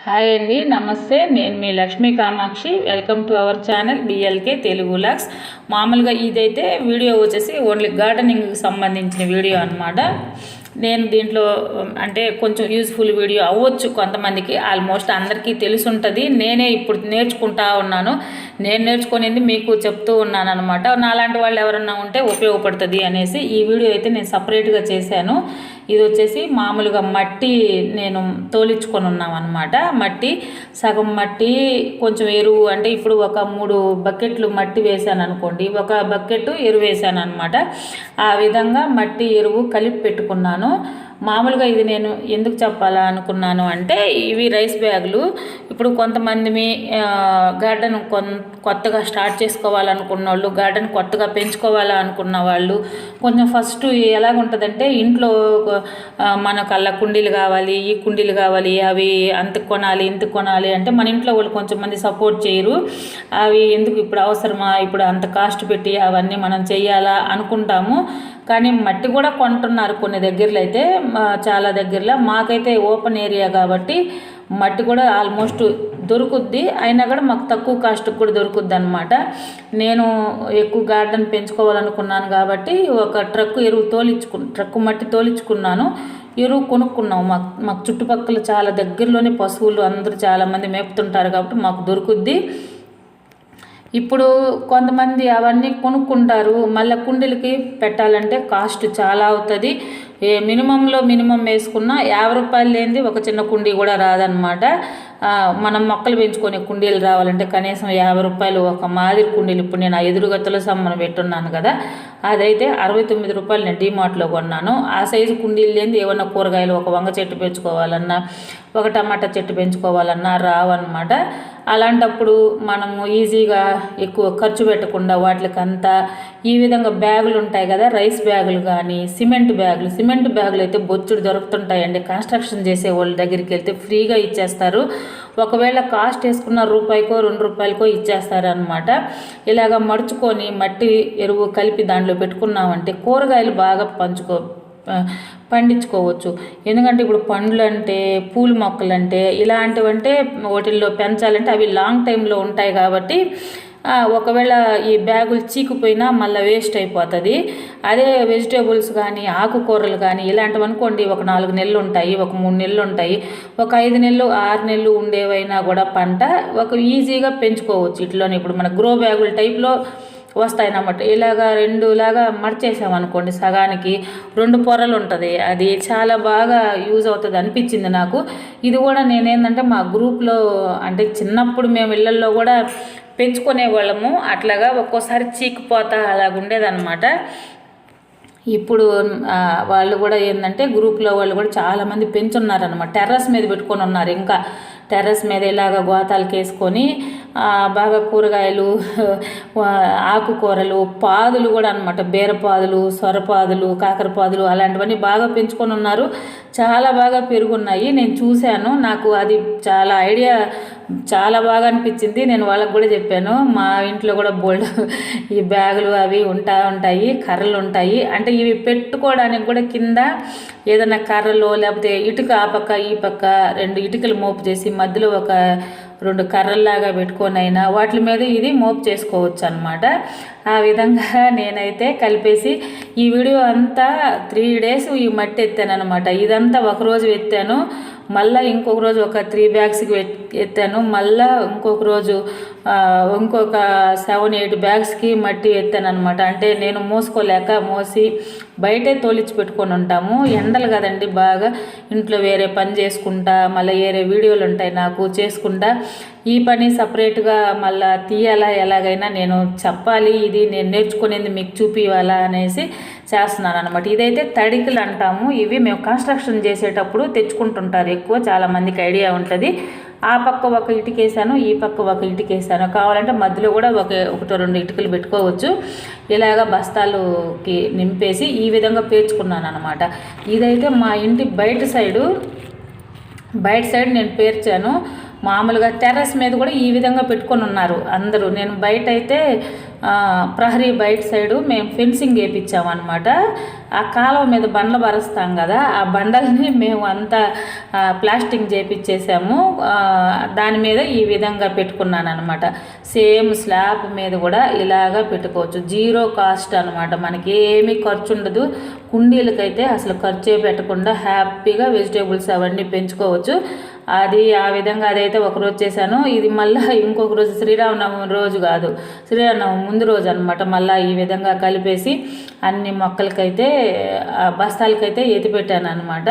Hi అండి, నమస్తే. నేను మీ Lakshmi Kamakshi. Welcome to our channel BLK Telugu logs. మామూలుగా ఇదైతే వీడియో వచ్చేసి ఓన్లీ గార్డెనింగ్కి సంబంధించిన వీడియో అనమాట. నేను దీంట్లో అంటే కొంచెం యూజ్ఫుల్ వీడియో అవ్వచ్చు కొంతమందికి, ఆల్మోస్ట్ అందరికీ తెలుసుంటుంది. నేనే ఇప్పుడు నేర్చుకుంటా ఉన్నాను. నేను నేర్చుకునేది మీకు చెప్తూ ఉన్నాను అనమాట. నాలాంటి వాళ్ళు ఎవరన్నా ఉంటే ఉపయోగపడుతుంది అనేసి ఈ వీడియో అయితే నేను సపరేట్గా చేశాను. ఇది వచ్చేసి మామూలుగా మట్టి నేను తోలించుకొని ఉన్నాం అనమాట. మట్టి సగం మట్టి కొంచెం ఎరువు, అంటే ఇప్పుడు ఒక 3 బకెట్లు మట్టి వేసాను అనుకోండి, ఒక బకెట్ ఎరువు వేసాను అనమాట. ఆ విధంగా మట్టి ఎరువు కలిపి పెట్టుకున్నాను. మామూలుగా ఇది నేను ఎందుకు చెప్పాలా అనుకున్నాను అంటే, ఇవి రైస్ బ్యాగులు. ఇప్పుడు కొంతమంది గార్డెన్ కొత్తగా స్టార్ట్ చేసుకోవాలనుకున్న వాళ్ళు, గార్డెన్ కొత్తగా పెంచుకోవాలనుకున్న వాళ్ళు కొంచెం ఫస్ట్ ఎలాగుంటుందంటే, ఇంట్లో మనకు అలా కుండీలు కావాలి, ఈ కుండీలు కావాలి, అవి అంతకు కొనాలి ఇంతకు కొనాలి అంటే మన ఇంట్లో వాళ్ళు కొంచెం మంది సపోర్ట్ చేయరు. అవి ఎందుకు ఇప్పుడు అవసరమా, ఇప్పుడు అంత కాస్ట్ పెట్టి అవన్నీ మనం చెయ్యాలా అనుకుంటాము. కానీ మట్టి కూడా కొంటున్నారు కొన్ని దగ్గరలో అయితే, చాలా దగ్గరలో. మాకైతే ఓపెన్ ఏరియా కాబట్టి మట్టి కూడా ఆల్మోస్ట్ దొరుకుద్ది. అయినా కూడా మాకు తక్కువ కాస్ట్కి కూడా దొరుకుద్ది అనమాట. నేను ఎక్కువ గార్డెన్ పెంచుకోవాలనుకున్నాను కాబట్టి ఒక ట్రక్కు మట్టి తోలించుకున్నాను. ఎరువు కొనుక్కున్నాము. మాకు చుట్టుపక్కల చాలా దగ్గరలోనే పశువులు అందరూ చాలామంది మేపుతుంటారు కాబట్టి మాకు దొరుకుద్ది. ఇప్పుడు కొంతమంది అవన్నీ కొనుక్కుంటారు, మళ్ళీ కుండీలకి పెట్టాలంటే కాస్ట్ చాలా అవుతుంది. మినిమం వేసుకున్న 50 రూపాయలు లేనిది ఒక చిన్న కుండీ కూడా రాదనమాట. మనం మొక్కలు పెంచుకొని కుండీలు రావాలంటే కనీసం 50 రూపాయలు ఒక మాదిరి కుండీలు. ఇప్పుడు నేను ఆ ఎదురుగత్తలో సమ్మను పెట్టున్నాను కదా, అదైతే 69 రూపాయలు నేను డీమార్ట్లో కొన్నాను. ఆ సైజు కుండీలు లేనిది ఏమన్నా కూరగాయలు, ఒక వంగ చెట్టు పెంచుకోవాలన్నా, ఒక టమాటా చెట్టు పెంచుకోవాలన్నా రావన్నమాట. అలాంటప్పుడు మనము ఈజీగా ఎక్కువ ఖర్చు పెట్టకుండా వాటికంతా ఈ విధంగా బ్యాగులు ఉంటాయి కదా, రైస్ బ్యాగులు కానీ సిమెంట్ బ్యాగులు అయితే బొచ్చుడు దొరుకుతుంటాయండి. కన్స్ట్రక్షన్ చేసే వాళ్ళ దగ్గరికి వెళ్తే ఫ్రీగా ఇచ్చేస్తారు. ఒకవేళ కాస్ట్ వేసుకున్న రూపాయికో 2 రూపాయలకో ఇచ్చేస్తారు అనమాట. ఇలాగ మడుచుకొని మట్టి ఎరువు కలిపి దాంట్లో పెట్టుకున్నామంటే కూరగాయలు బాగా పండించుకోవచ్చు. ఎందుకంటే ఇప్పుడు పండ్లు అంటే, పూల మొక్కలు అంటే, ఇలాంటివంటే వాటిల్లో పెంచాలంటే అవి లాంగ్ టైంలో ఉంటాయి కాబట్టి ఒకవేళ ఈ బ్యాగులు చీకిపోయినా మళ్ళీ వేస్ట్ అయిపోతుంది. అదే వెజిటేబుల్స్ కానీ ఆకుకూరలు కానీ ఇలాంటివి అనుకోండి, ఒక 4 నెలలు ఉంటాయి, ఒక 3 నెలలు ఉంటాయి, ఒక 5 నెలలు 6 నెలలు ఉండేవైనా కూడా పంట ఒక ఈజీగా పెంచుకోవచ్చు. ఇట్లోనే ఇప్పుడు మన గ్రో బ్యాగుల టైప్లో వస్తాయన్నమాట. ఇలాగా 2 లాగా మడిచేసామనుకోండి, సగానికి 2 పొరలు ఉంటుంది. అది చాలా బాగా యూజ్ అవుతుంది అనిపించింది నాకు. ఇది కూడా నేనేంటంటే మా గ్రూప్లో, అంటే చిన్నప్పుడు మేము ఇళ్ళల్లో కూడా పెంచుకునే వాళ్ళము, అట్లాగా ఒక్కోసారి చీకిపోతా అలాగుండేదన్నమాట. ఇప్పుడు వాళ్ళు కూడా ఏంటంటే గ్రూప్లో వాళ్ళు కూడా చాలామంది పెంచున్నారనమాట. టెర్రస్ మీద పెట్టుకొని ఉన్నారు. ఇంకా టెర్రస్ మీద ఇలాగ గోతాలకు వేసుకొని బాగా కూరగాయలు, ఆకుకూరలు, పాదులు కూడా అనమాట. బీరపాదులు, సొరపాదులు, కాకరపాదులు అలాంటివన్నీ బాగా పెంచుకొని ఉన్నారు. చాలా బాగా పెరుగున్నాయి. నేను చూశాను, నాకు అది చాలా బాగా అనిపించింది. నేను వాళ్ళకి కూడా చెప్పాను. మా ఇంట్లో కూడా బోల్డ్ ఈ బ్యాగులు అవి ఉంటాయి, కర్రలు ఉంటాయి. అంటే ఇవి పెట్టుకోవడానికి కూడా కింద ఏదైనా కర్రలో లేకపోతే ఇటుక ఆ పక్క ఈ పక్క 2 ఇటుకలు మోపు చేసి మధ్యలో ఒక 2 కర్రల్లాగా పెట్టుకొని అయినా వాటి మీద ఇది మోపు చేసుకోవచ్చు అనమాట. ఆ విధంగా నేనైతే కలిపేసి ఈ వీడియో అంతా 3 days ఈ మట్టి ఎత్తాను అనమాట. ఇదంతా ఒకరోజు ఎత్తాను, మళ్ళీ ఇంకొక రోజు ఒక 3 బ్యాగ్స్కి ఎత్తాను, మళ్ళీ ఇంకొక రోజు ఇంకొక 7-8 బ్యాగ్స్కి మట్టి ఎత్తాను అనమాట. అంటే నేను మోసి బయటే తోలిచ్చి పెట్టుకొని ఉంటాము. ఎండలు కదండి బాగా, ఇంట్లో వేరే పని చేసుకుంటా, మళ్ళీ వేరే వీడియోలు ఉంటాయి నాకు చేసుకుంటా, ఈ పని సపరేట్గా మళ్ళీ తీయాలా, ఎలాగైనా నేను చెప్పాలి, ఇది నేను నేర్చుకునేది మీకు చూపివ్వాలా అనేసి చేస్తున్నాను అనమాట. ఇదైతే తడికలు అంటాము. ఇవి మేము కన్స్ట్రక్షన్ చేసేటప్పుడు తెచ్చుకుంటుంటారు ఎక్కువ, చాలామందికి ఐడియా ఉంటుంది. ఆ పక్క ఒక ఇటుకేసాను, ఈ పక్క ఒక ఇటుకేసాను. కావాలంటే మధ్యలో కూడా 1-2 ఇటుకలు పెట్టుకోవచ్చు. ఇలాగ బస్తాలుకి నింపేసి ఈ విధంగా పేర్చుకున్నాను అనమాట. ఇదైతే మా ఇంటి బయట సైడ్ నేను పేర్చాను. మామూలుగా టెర్రస్ మీద కూడా ఈ విధంగా పెట్టుకొని ఉన్నారు అందరూ. నేను బయట అయితే ప్రహరీ బయట సైడు మేము ఫెన్సింగ్ వేయించామన్నమాట. ఆ కాలువ మీద బండ్లు బరుస్తాం కదా, ఆ బండల్ని మేము అంతా ప్లాస్టింగ్ చేపించేసాము. దాని మీద ఈ విధంగా పెట్టుకున్నాను అనమాట. సేమ్ స్లాబ్ మీద కూడా ఇలాగా పెట్టుకోవచ్చు. జీరో కాస్ట్ అనమాట, మనకి ఏమీ ఖర్చు ఉండదు. కుండీలకైతే అసలు ఖర్చే పెట్టకుండా హ్యాపీగా వెజిటేబుల్స్ అవన్నీ పెంచుకోవచ్చు. అది ఆ విధంగా అదైతే ఒకరోజు చేశాను. ఇది మళ్ళీ ఇంకొక రోజు శ్రీరామనవమి రోజు కాదు, శ్రీరామనవమి ముందు రోజు అనమాట. మళ్ళీ ఈ విధంగా కలిపేసి అన్ని మొక్కలకైతే బస్తాలకైతే ఎత్తిపెట్టాను అనమాట.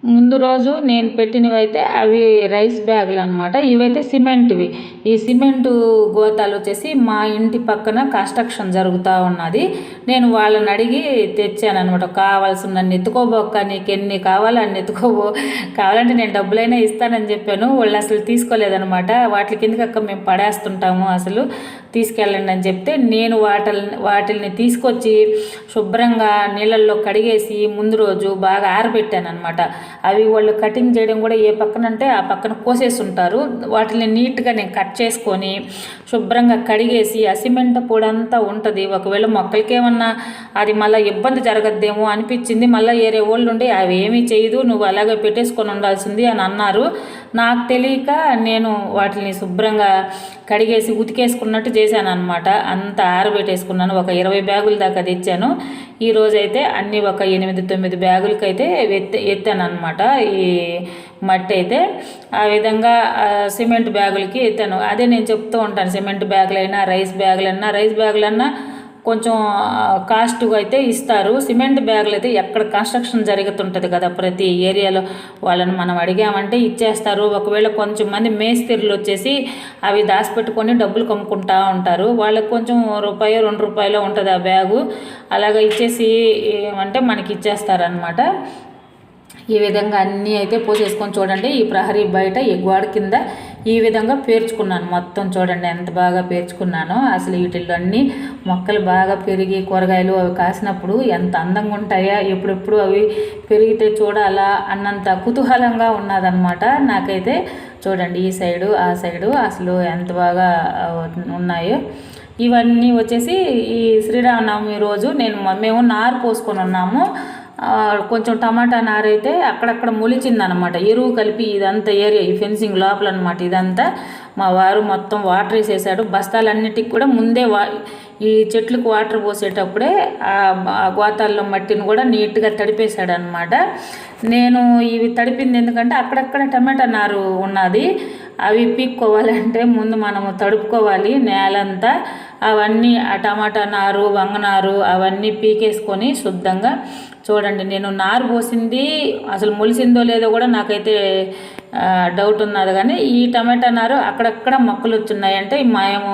ముందు రోజు నేను పెట్టినవి అయితే అవి రైస్ బ్యాగులు అనమాట. ఇవైతే సిమెంట్వి. ఈ సిమెంటు గోతాలు వచ్చేసి మా ఇంటి పక్కన కన్స్ట్రక్షన్ జరుగుతూ ఉన్నది. నేను వాళ్ళని అడిగి తెచ్చాను అనమాట. కావాల్సిన ఎత్తుకోబోక్క, నీకు ఎన్ని కావాలో అన్ని ఎత్తుకోబో, కావాలంటే నేను డబ్బులైనా ఇస్తానని చెప్పాను. వాళ్ళు అసలు తీసుకోలేదనమాట. వాటి కిందకక్క మేము పడేస్తుంటాము, అసలు తీసుకెళ్ళండి అని చెప్తే నేను వాటిల్ని తీసుకొచ్చి శుభ్రంగా నీళ్ళల్లో కడిగేసి ముందు రోజు బాగా ఆరబెట్టాను అనమాట. అవి వాళ్ళు కటింగ్ చేయడం కూడా ఏ పక్కన అంటే ఆ పక్కన కోసేసి ఉంటారు. వాటిని నీట్గా నేను కట్ చేసుకొని శుభ్రంగా కడిగేసి ఆ సిమెంట్ పొడి అంతా ఉంటుంది. ఒకవేళ మొక్కలకి ఏమన్నా అది మళ్ళీ ఇబ్బంది జరగద్దేమో అనిపించింది. మళ్ళీ వేరే వాళ్ళు ఉండి అవి ఏమీ చేయదు, నువ్వు అలాగే పెట్టేసుకొని ఉండాల్సింది అని అన్నారు. నాకు తెలియక నేను వాటిని శుభ్రంగా కడిగేసి ఉతికేసుకున్నట్టు చేశాను అనమాట. అంతా ఆరబెట్టేసుకున్నాను. ఒక 20 బ్యాగుల దాకా తెచ్చాను. ఈరోజైతే అన్నీ ఒక 8-9 బ్యాగులకైతే ఎత్తాను అనమాట. ఈ మట్టి అయితే ఆ విధంగా సిమెంట్ బ్యాగులకి ఎత్తాను. అదే నేను చెప్తూ ఉంటాను, సిమెంట్ బ్యాగులైనా రైస్ బ్యాగులన్నా కొంచెం కాస్ట్గా అయితే ఇస్తారు. సిమెంట్ బ్యాగులు అయితే ఎక్కడ కన్స్ట్రక్షన్ జరుగుతుంటుంది కదా ప్రతి ఏరియాలో, వాళ్ళని మనం అడిగామంటే ఇచ్చేస్తారు. ఒకవేళ కొంచెం మంది మేస్త్రీలు వచ్చేసి అవి దాచిపెట్టుకొని డబ్బులు కమ్ముకుంటూ ఉంటారు. వాళ్ళకి కొంచెం ₹1-2 ఉంటుంది ఆ బ్యాగు. అలాగా ఇచ్చేసి అంటే మనకి ఇచ్చేస్తారనమాట. ఈ విధంగా అన్నీ అయితే పోసేసుకొని చూడండి. ఈ ప్రహరీ బయట ఈ గోడ కింద ఈ విధంగా పేర్చుకున్నాను. మొత్తం చూడండి ఎంత బాగా పేర్చుకున్నానో. అసలు వీటిల్లో అన్నీ మొక్కలు బాగా పెరిగి కూరగాయలు అవి కాసినప్పుడు ఎంత అందంగా ఉంటాయా, ఎప్పుడెప్పుడు అవి పెరిగితే చూడాలా అన్నంత కుతూహలంగా ఉన్నదన్నమాట నాకైతే. చూడండి ఈ సైడు ఆ సైడు అసలు ఎంత బాగా ఉన్నాయో. ఇవన్నీ వచ్చేసి ఈ శ్రీరామనవమి రోజు మేము నారు పోసుకొని ఉన్నాము. కొంచెం టమాటా నారైతే అక్కడక్కడ మొలిచిందనమాట. ఎరువు కలిపి ఇదంతా ఏరియా ఈ ఫెన్సింగ్ లోపల అనమాట. ఇదంతా మా వారు మొత్తం వాటర్ వేసేసాడు. బస్తాలన్నిటికి కూడా ముందే ఈ చెట్లకు వాటర్ పోసేటప్పుడే ఆ గోతాల్లో మట్టిని కూడా నీట్గా తడిపేశాడు అనమాట. నేను ఇవి తడిపింది ఎందుకంటే అక్కడక్కడ టమాటా నారు ఉన్నది. అవి పీక్కోవాలంటే ముందు మనము తడుపుకోవాలి నేలంతా. అవన్నీ ఆ టమాటా నారు, వంగనారు అవన్నీ పీకేసుకొని శుద్ధంగా చూడండి. నేను నారు పోసింది అసలు మొలిసిందో లేదో కూడా నాకైతే డౌట్ ఉన్నది. కానీ ఈ టమాటా నారు అక్కడక్కడ మొక్కలు వచ్చున్నాయంటే మేము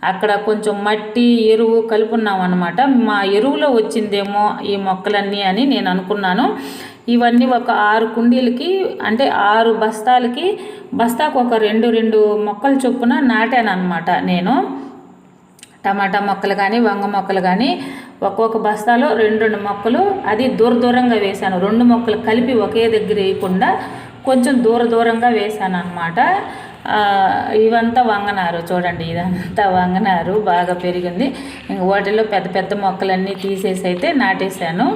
అక్కడ కొంచెం మట్టి ఎరువు కలుపున్నాం అనమాట. మా ఎరువులో వచ్చిందేమో ఈ మొక్కలన్నీ అని నేను అనుకున్నాను. ఇవన్నీ ఒక 6 కుండీలకి అంటే 6 బస్తాలకి బస్తాకు ఒక 2 మొక్కలు చొప్పున నాటాను అనమాట. నేను టమాటా మొక్కలు కానీ వంగ మొక్కలు కానీ ఒక్కొక్క బస్తాలో 2 మొక్కలు అది దూరంగా వేశాను. 2 మొక్కలు కలిపి ఒకే దగ్గర వేయకుండా కొంచెం దూరంగా వేశాను అనమాట. ఇవంతా వంగనారు చూడండి. ఇదంతా వంగనారు బాగా పెరిగింది. ఇంక వాటిలో పెద్ద మొక్కలన్నీ తీసేసి అయితే నాటేశాను.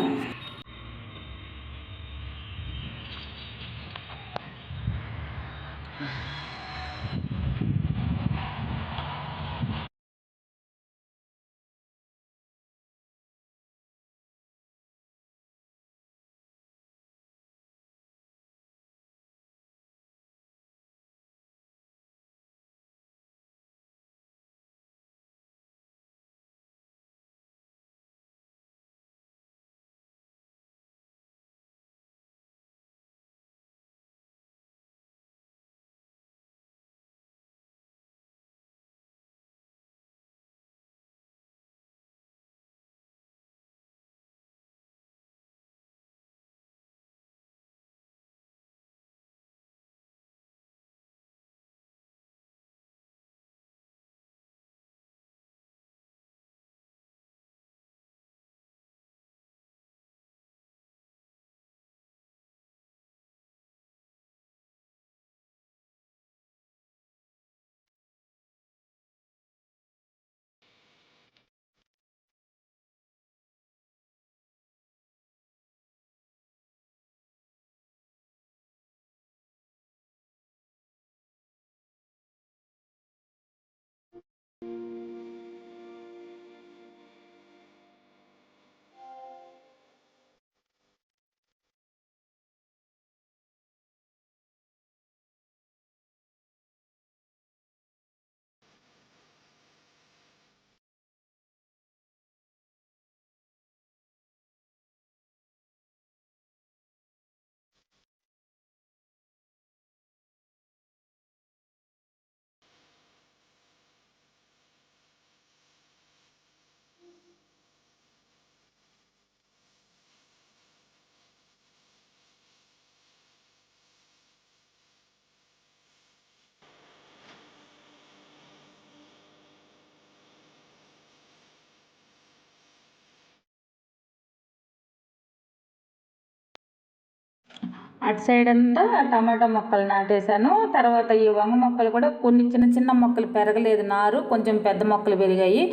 అటు సైడ్ అంతా టమాటా మొక్కలు నాటేశాను. తర్వాత ఈ వంగ మొక్కలు కూడా కొన్ని చిన్న మొక్కలు పెరగలేదు, నారు కొంచెం పెద్ద మొక్కలు పెరిగాయి.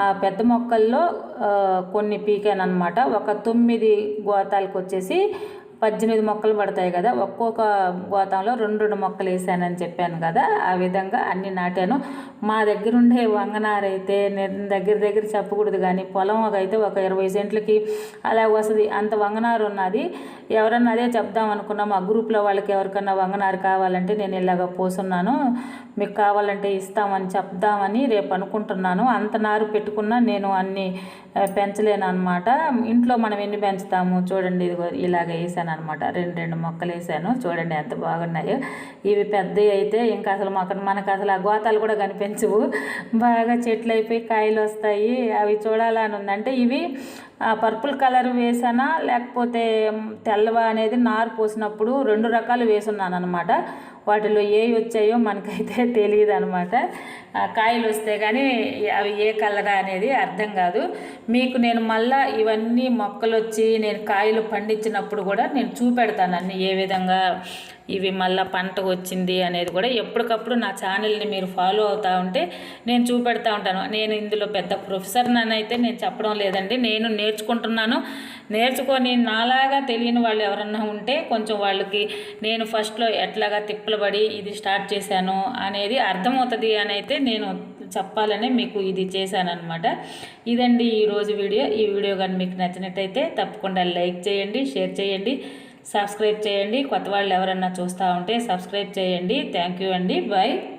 ఆ పెద్ద మొక్కల్లో కొన్ని పీకాను అనమాట. ఒక 9 గోతాలకు వచ్చేసి 18 మొక్కలు పడతాయి కదా. ఒక్కొక్క గోతంలో 2 మొక్కలు వేసానని చెప్పాను కదా. ఆ విధంగా అన్నీ నాటాను. మా దగ్గర ఉండే వంగనారైతే నేను దగ్గర చెప్పకూడదు కానీ పొలం అయితే ఒక 20 సెంట్లకి అలా వస్తుంది. అంత వంగనారు ఉన్నది. ఎవరన్నా అదే చెప్దాం అనుకున్నాం. ఆ గ్రూప్లో వాళ్ళకి ఎవరికన్నా వంగనారు కావాలంటే నేను ఇలాగ పోసున్నాను, మీకు కావాలంటే ఇస్తామని చెప్దామని రేపు అనుకుంటున్నాను. అంత నారు పెట్టుకున్నా నేను అన్నీ పెంచలేను అనమాట. ఇంట్లో మనం ఎన్ని పెంచుతాము చూడండి. ఇదిగో ఇలాగ వేసాను అనమాట. 2 మొక్కలు వేసాను. చూడండి ఎంత బాగున్నాయో. ఇవి పెద్దవి అయితే ఇంకా అసలు మనకు అసలు ఆ గోతాలు కూడా కనిపించవు. బాగా చెట్లు అయిపోయి కాయలు వస్తాయి. అవి చూడాలని ఉంది. అంటే ఇవి పర్పుల్ కలర్ వేసానా లేకపోతే తెల్లవా అనేది నారు పోసినప్పుడు 2 రకాలు వేసున్నాను అనమాట. వాటిలో ఏవి వచ్చాయో మనకైతే తెలియదు అనమాట. కాయలు వస్తే కానీ అవి ఏ కలరా అనేది అర్థం కాదు. మీకు నేను మళ్ళీ ఇవన్నీ మొక్కలు వచ్చి నేను కాయలు పండించినప్పుడు కూడా నేను చూపెడతాను అన్నీ ఏ విధంగా ఇవి మళ్ళీ పంట వచ్చింది అనేది కూడా ఎప్పటికప్పుడు నా ఛానల్ని మీరు ఫాలో అవుతూ ఉంటే నేను చూపెడతా ఉంటాను. నేను ఇందులో పెద్ద ప్రొఫెసర్ అయితే నేను చెప్పడం లేదండి, నేను నేర్చుకుంటున్నాను. నేర్చుకొని నాలాగా తెలియని వాళ్ళు ఎవరన్నా ఉంటే కొంచెం వాళ్ళకి నేను ఫస్ట్లో ఎట్లాగా తిప్పలబడి ఇది స్టార్ట్ చేశాను అనేది అర్థమవుతుంది అని అయితే నేను చెప్పాలని మీకు ఇది చేశానన్నమాట. ఇదండి ఈరోజు వీడియో. ఈ వీడియో కానీ మీకు నచ్చినట్టయితే తప్పకుండా లైక్ చేయండి, షేర్ చేయండి, సబ్స్క్రైబ్ చేయండి. కొత్త వాళ్ళు ఎవరన్నా చూస్తూ ఉంటే సబ్స్క్రైబ్ చేయండి. థ్యాంక్ యూ అండి. బాయ్.